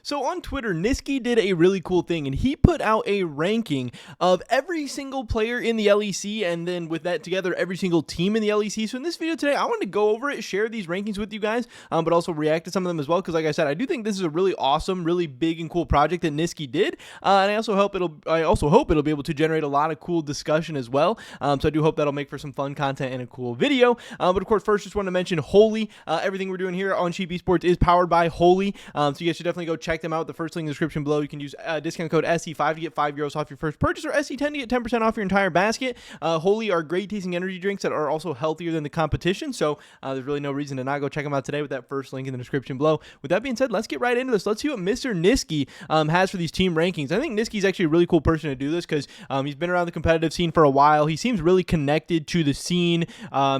So on Twitter, Nisqy did a really cool thing, and he put out a ranking of every single player in the LEC, and then with that together, every single team in the LEC. So in this video today, I wanted to go over it, share these rankings with you guys, but also react to some of them as well, because like I said, I do think this is a really awesome, really big and cool project that Nisqy did, and I also hope it'll be able to generate a lot of cool discussion as well. So I do hope that'll make for some fun content and a cool video. But of course, first, just want to mention Holy. Everything we're doing here on Cheap Esports is powered by Holy. So you guys should definitely go check them out. The first link in the description below. You can use discount code SC5 to get €5 off your first purchase, or SC10 to get 10% off your entire basket. Holy are great tasting energy drinks that are also healthier than the competition. So there's really no reason to not go check them out today with that first link in the description below. With that being said, let's get right into this. Let's see what Mr. Nisqy has for these team rankings. I think Nisqy's actually a really cool person to do this because he's been around the competitive scene for a while. He seems really connected to the scene.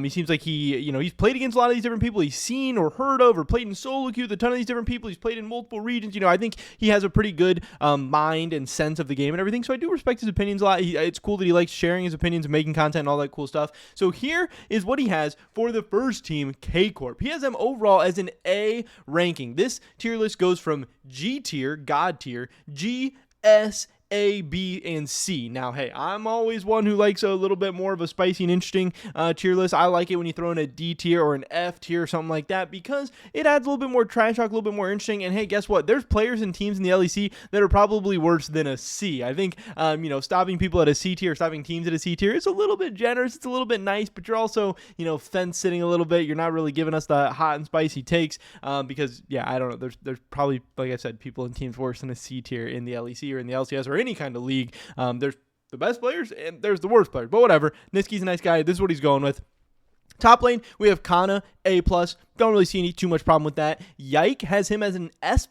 He seems like he's played against a lot of these different people. He's seen or heard of or played in solo queue with a ton of these different people. He's played in multiple regions. I think he has a pretty good mind and sense of the game and everything. So I do respect his opinions a lot. It's cool that he likes sharing his opinions and making content and all that cool stuff. So here is what he has for the first team, K Corp. He has them overall as an A ranking. This tier list goes from G tier, God tier, G, S, A, B, and C. Now, hey, I'm always one who likes a little bit more of a spicy and interesting tier list. I like it when you throw in a D tier or an F tier or something like that because it adds a little bit more trash talk, a little bit more interesting. And hey, guess what? There's players and teams in the LEC that are probably worse than a C. I think, stopping people at a C tier, stopping teams at a C tier, it's a little bit generous. It's a little bit nice, but you're also, fence sitting a little bit. You're not really giving us the hot and spicy takes because, yeah, I don't know. There's probably, like I said, people and teams worse than a C tier in the LEC or in the LCS or any kind of league. There's the best players and there's the worst players, but whatever. Nisqy's a nice guy. This is what he's going with. Top lane, we have Kana, A+. Don't really see too much problem with that. Yike has him as an S+.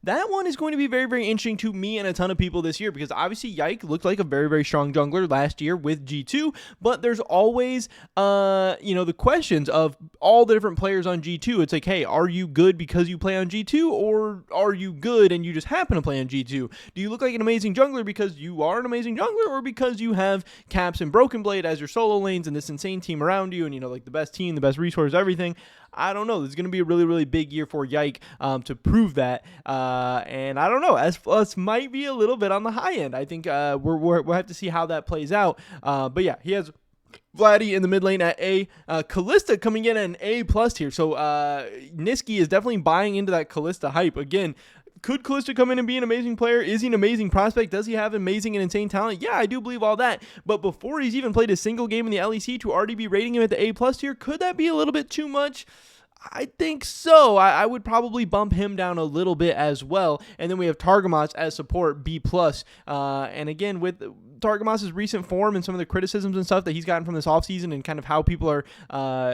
That one is going to be very, very interesting to me and a ton of people this year because obviously Yike looked like a very, very strong jungler last year with G2, but there's always, the questions of all the different players on G2. It's like, hey, are you good because you play on G2 or are you good and you just happen to play on G2? Do you look like an amazing jungler because you are an amazing jungler or because you have Caps and Broken Blade as your solo lanes and this insane team around you and, like the best team, the best resource, everything? I don't know. This is going to be a really, really big year for Yike to prove that. And I don't know. S+ might be a little bit on the high end. I think we'll have to see how that plays out. But yeah, he has Vladdy in the mid lane at A. Kalista coming in at an A+ here. So Nisqy is definitely buying into that Kalista hype. Again, could Kalista come in and be an amazing player? Is he an amazing prospect? Does he have amazing and insane talent? Yeah, I do believe all that. But before he's even played a single game in the LEC to already be rating him at the A+ tier, could that be a little bit too much? I think so. I would probably bump him down a little bit as well. And then we have Targamas as support, B+. And again, with Targamas' recent form and some of the criticisms and stuff that he's gotten from this offseason and kind of how people are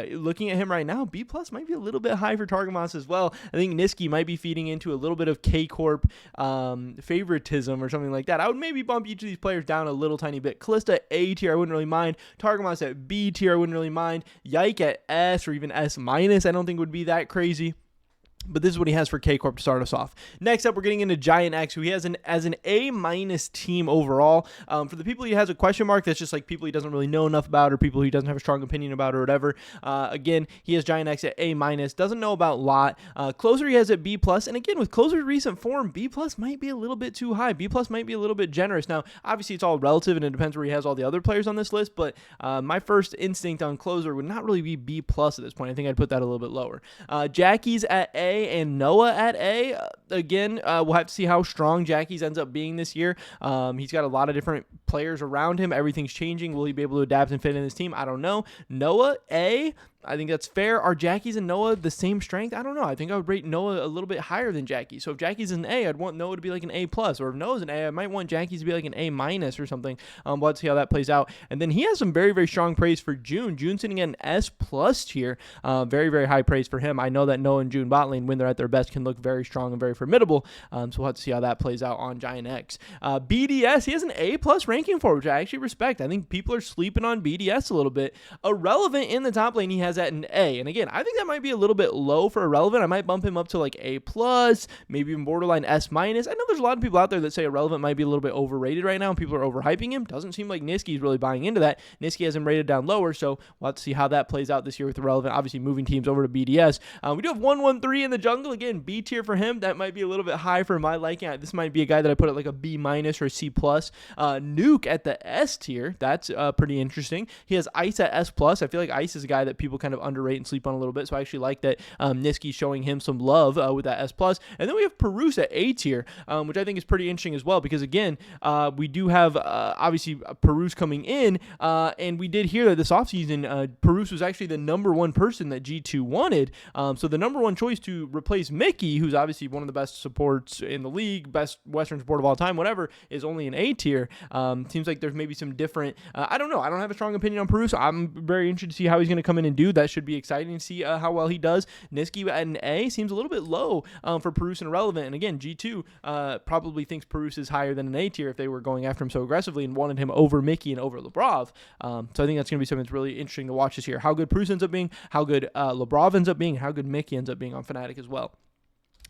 looking at him right now, B+ might be a little bit high for Targamas as well. I think Nisqy might be feeding into a little bit of K Corp favoritism or something like that. I would maybe bump each of these players down a little tiny bit. Kalista A tier, I wouldn't really mind. Targamas at B tier, I wouldn't really mind. Yike at S or even S-, I don't think would be that crazy. But this is what he has for K Corp to start us off. Next up, we're getting into GiantX, who he has as an A- team overall. For the people he has a question mark, that's just like people he doesn't really know enough about or people he doesn't have a strong opinion about or whatever. Again, he has GiantX at A-, doesn't know about Lot. Closer he has at B+, and again, with Closer's recent form, B+ might be a little bit too high. B+ might be a little bit generous. Now, obviously, it's all relative, and it depends where he has all the other players on this list, but my first instinct on Closer would not really be B+ at this point. I think I'd put that a little bit lower. Jackie's at A, and Noah at A. Again, we'll have to see how strong Jackie's ends up being this year. He's got a lot of different players around him. Everything's changing. Will he be able to adapt and fit in this team? I don't know. Noah, A. I think that's fair. Are Jackie's and Noah the same strength? I don't know. I think I would rate Noah a little bit higher than Jackie. So if Jackie's an A, I'd want Noah to be like an A+. Or if Noah's an A, I might want Jackie's to be like an A- or something. We'll have to see how that plays out. And then he has some very, very strong praise for June. June sitting at an S+ tier. Very, very high praise for him. I know that Noah and June bot lane, when they're at their best, can look very strong and very formidable. So we'll have to see how that plays out on GiantX. BDS, he has an A+ ranking for, which I actually respect. I think people are sleeping on BDS a little bit. Irrelevant in the top lane, he has has that in A. And again, I think that might be a little bit low for Irrelevant. I might bump him up to like A+, maybe even borderline S-. I know there's a lot of people out there that say Irrelevant might be a little bit overrated right now, and people are overhyping him. Doesn't seem like Nisqy's really buying into that. Nisqy has him rated down lower, so we'll have to see how that plays out this year with Irrelevant, obviously moving teams over to BDS. We do have 113 in the jungle. Again, B tier for him. That might be a little bit high for my liking. This might be a guy that I put at like a B- or a C+. Nuke at the S tier. That's pretty interesting. He has Ice at S+. I feel like Ice is a guy that people kind of underrate and sleep on a little bit, so I actually like that Nisqy showing him some love with that S+. And then we have Perus at A tier, which I think is pretty interesting as well, because again, we do have obviously Perus coming in, and we did hear that this offseason, Perus was actually the number one person that G2 wanted. So the number one choice to replace Mickey, who's obviously one of the best supports in the league, best Western support of all time, whatever, is only an A tier. Seems like there's maybe some different, I don't know. I don't have a strong opinion on Perus. I'm very interested to see how he's going to come in and do. That should be exciting to see how well he does. Nisqy at an A seems a little bit low for Perus and Irrelevant. And again, G2 probably thinks Perus is higher than an A tier if they were going after him so aggressively and wanted him over Mickey and over Labrov. So I think that's going to be something that's really interesting to watch this year. How good Perus ends up being, how good Labrov ends up being, how good Mickey ends up being on Fnatic as well.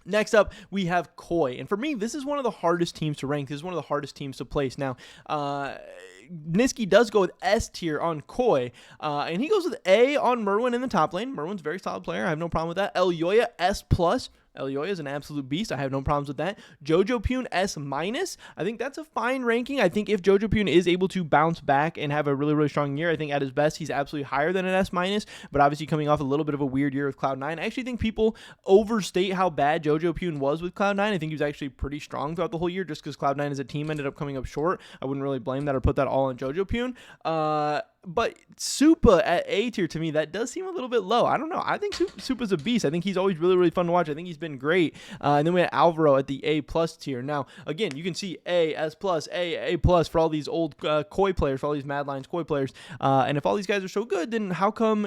Next up, we have Koi. And for me, this is one of the hardest teams to rank. This is one of the hardest teams to place. Now, Nisqy does go with S tier on Koi, and he goes with A on Merwin in the top lane. Merwin's a very solid player. I have no problem with that. Elyoya, S+. Elyoya is an absolute beast. I have no problems with that. Jojopyun S-. I think that's a fine ranking. I think if Jojopyun is able to bounce back and have a really, really strong year, I think at his best, he's absolutely higher than an S-. But obviously coming off a little bit of a weird year with Cloud9, I actually think people overstate how bad Jojopyun was with Cloud9. I think he was actually pretty strong throughout the whole year just because Cloud9 as a team ended up coming up short. I wouldn't really blame that or put that all on Jojopyun. But Supa at A tier, to me, that does seem a little bit low. I don't know. I think Supa's a beast. I think he's always really, really fun to watch. I think he's been great. And then we have Alvaro at the A+ tier. Now, again, you can see A, S+, A+ for all these old Koi players, for all these Mad Lions Koi players. And if all these guys are so good, then how come,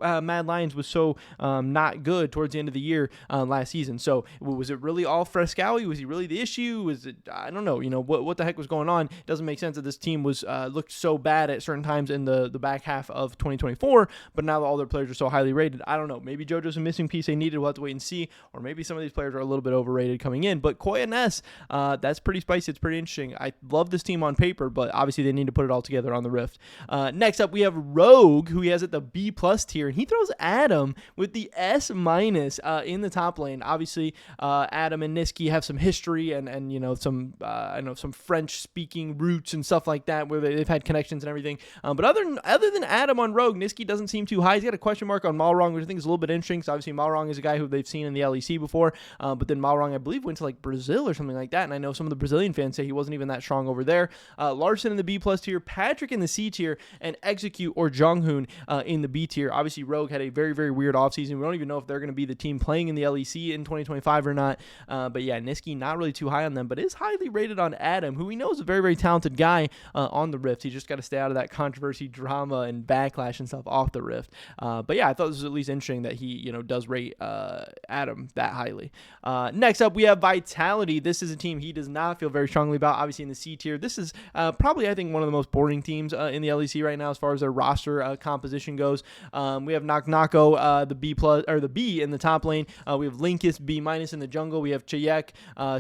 Mad Lions was so not good towards the end of the year last season? So was it really all Frescowy? Was he really the issue? Was it, I don't know, what the heck was going on? It doesn't make sense that this team was looked so bad at certain times in the back half of 2024, but now that all their players are so highly rated, I don't know. Maybe JoJo's a missing piece they needed. We'll have to wait and see. Or maybe some of these players are a little bit overrated coming in. But Koi and S, that's pretty spicy. It's pretty interesting. I love this team on paper, but obviously they need to put it all together on the Rift. Next up, we have Rogue, who he has at the B+ tier, and he throws Adam with the S- in the top lane. Obviously, Adam and Nisqy have some history and some some French-speaking roots and stuff like that, where they've had connections and everything. But other than Adam on Rogue, Nisqy doesn't seem too high. He's got a question mark on Malrong, which I think is a little bit interesting, because obviously Malrong is a guy who they've seen in the LEC before, but then Malrong, I believe, went to like Brazil or something like that, and I know some of the Brazilian fans say he wasn't even that strong over there. Larson in the B+ tier, Patrick in the C tier, and Execute or Jonghoon in the B tier. Obviously, Rogue had a very, very weird offseason. We don't even know if they're going to be the team playing in the LEC in 2025 or not, but yeah, Nisqy not really too high on them, but is highly rated on Adam, who we know is a very, very talented guy on the Rift. He's just got to stay out of that controversy, drama, and backlash and stuff off the Rift. But yeah, I thought this was at least interesting that he, does rate Adam that highly. Next up, we have Vitality. This is a team he does not feel very strongly about. Obviously in the C tier, this is probably, I think, one of the most boring teams in the LEC right now as far as their roster composition goes. We have Knock the B+ or the B in the top lane. We have Linkus B- in the jungle. We have Chayek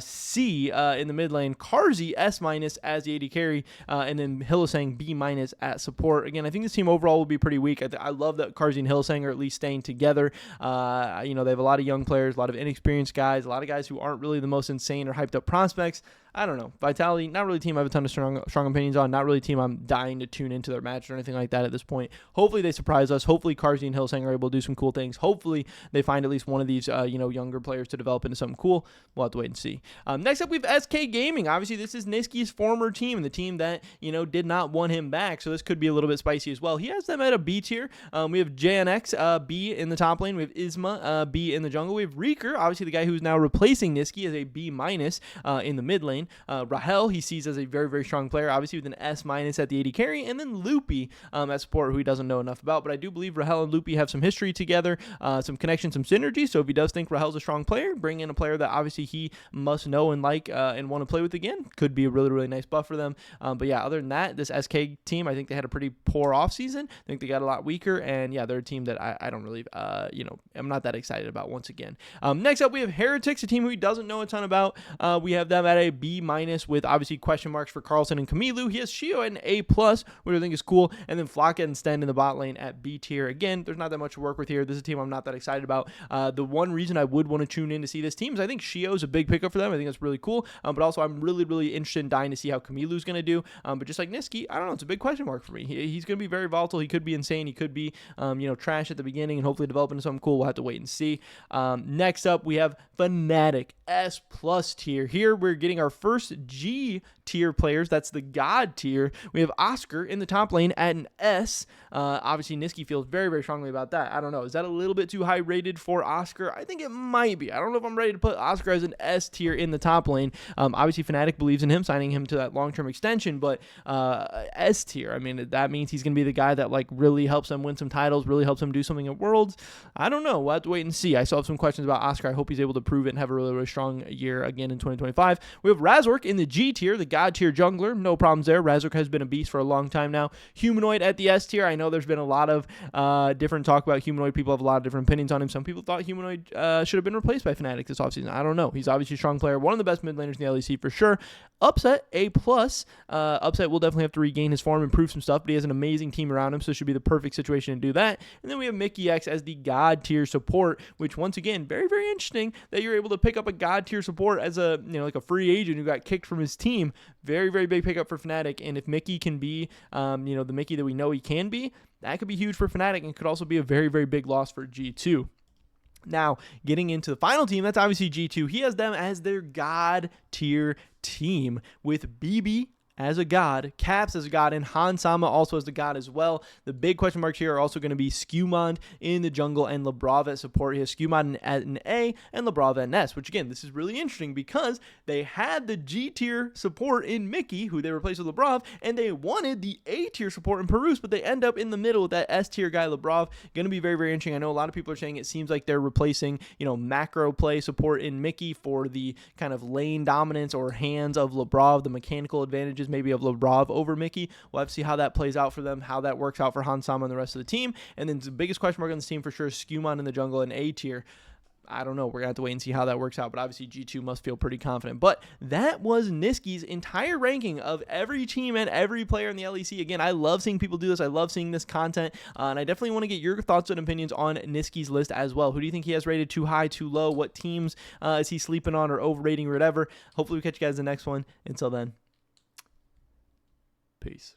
C in the mid lane. Karzi S- as the AD carry, and then Hylissang B- at support. Again, I think this team overall will be pretty weak. I love that Karzi and Hylissang are at least staying together. They have a lot of young players, a lot of inexperienced guys, a lot of guys who aren't really the most insane or hyped up prospects. I don't know. Vitality, not really a team I have a ton of strong opinions on. Not really a team I'm dying to tune into their match or anything like that at this point. Hopefully they surprise us. Hopefully Karzi and Hylissang are able to do some cool things. Hopefully they find at least one of these younger players to develop into something cool. We'll have to wait and see. Next up, we have SK Gaming. Obviously, this is Nisqy's former team, the team that did not want him back. So this could be a little bit spicy as well. He has them at a B tier. We have GiantX B in the top lane. We have Isma B in the jungle. We have Reeker, obviously the guy who's now replacing Nisqy, as a B- in the mid lane. Rahel, he sees as a very, very strong player, obviously with an S- at the AD carry, and then Loopy at support, who he doesn't know enough about, but I do believe Rahel and Loopy have some history together, some connection, some synergy, so if he does think Rahel's a strong player, bring in a player that obviously he must know and like and want to play with again, could be a really, really nice buff for them. But yeah, other than that, this SK team, I think they had a pretty poor offseason. I think they got a lot weaker, and yeah, they're a team that I don't really, I'm not that excited about once again. Next up, we have Heretics, a team who doesn't know a ton about. We have them at a B- with obviously question marks for Carlson and Kamilu. He has Shio at an A+, which I think is cool, and then Flocka and Sten in the bot lane at B tier. Again, there's not that much to work with here. This is a team I'm not that excited about. The one reason I would want to tune in to see this team is I think Shio is a big pickup for them. I think that's really cool, but also I'm really, really interested in dying to see how Kamilu's going to do. But just like Nisqy, I don't know. It's a big question mark for me. He's going to be very volatile. He could be insane. He could be, trash at the beginning and hopefully develop into something cool. We'll have to wait and see. Next up, we have Fnatic S+ tier. Here, we're getting our first G tier players. That's the God tier. We have Oscar in the top lane at an S. Obviously, Nisqy feels very, very strongly about that. I don't know. Is that a little bit too high rated for Oscar? I think it might be. I don't know if I'm ready to put Oscar as an S tier in the top lane. Obviously, Fnatic believes in him, signing him to that long-term extension, but S tier, I mean, that means he's going to be the guy that like really helps them win some titles, really helps them do something at Worlds. I don't know. We'll have to wait and see. I still have some questions about Oscar. I hope he's able to prove it and have a really, really strong year again in 2025. We have Razork in the G tier, the God tier jungler. No problems there. Razork has been a beast for a long time now. Humanoid at the S tier. I know there's been a lot of different talk about Humanoid. People have a lot of different opinions on him. Some people thought Humanoid should have been replaced by Fnatic this offseason. I don't know. He's obviously a strong player. One of the best mid laners in the LEC for sure. Upset, A+. Upset will definitely have to regain his form, improve some stuff, but he has an amazing team around him, so it should be the perfect situation to do that. And then we have Mickey X as the God tier support, which once again, very, very interesting that you're able to pick up a God tier support as a, like a free agent who got kicked from his team. Very, very big pickup for Fnatic. And if Mickey can be, the Mickey that we know he can be, that could be huge for Fnatic and could also be a very, very big loss for G2. Now, getting into the final team, that's obviously G2. He has them as their God tier team with BB as a god, Caps as a god, and Hansama also as the god as well. The big question marks here are also going to be Skewmond in the jungle and Labrov at support. He has Skewmond at an A and Labrov at an S, which again, this is really interesting because they had the G tier support in Mickey, who they replaced with Labrov, and they wanted the A tier support in Perus, but they end up in the middle with that S tier guy, Labrov. Going to be very, very interesting. I know a lot of people are saying it seems like they're replacing, macro play support in Mickey for the kind of lane dominance or hands of Labrov, the mechanical advantages maybe of Labrov over Mickey. We'll have to see how that plays out for them, how that works out for Hansama and the rest of the team. And then the biggest question mark on this team for sure is Skewmon in the jungle and A tier. I don't know. We're going to have to wait and see how that works out, but obviously G2 must feel pretty confident. But that was Nisqy's entire ranking of every team and every player in the LEC. Again, I love seeing people do this. I love seeing this content, and I definitely want to get your thoughts and opinions on Nisqy's list as well. Who do you think he has rated too high, too low? What teams is he sleeping on or overrating or whatever? Hopefully we catch you guys in the next one. Until then, peace.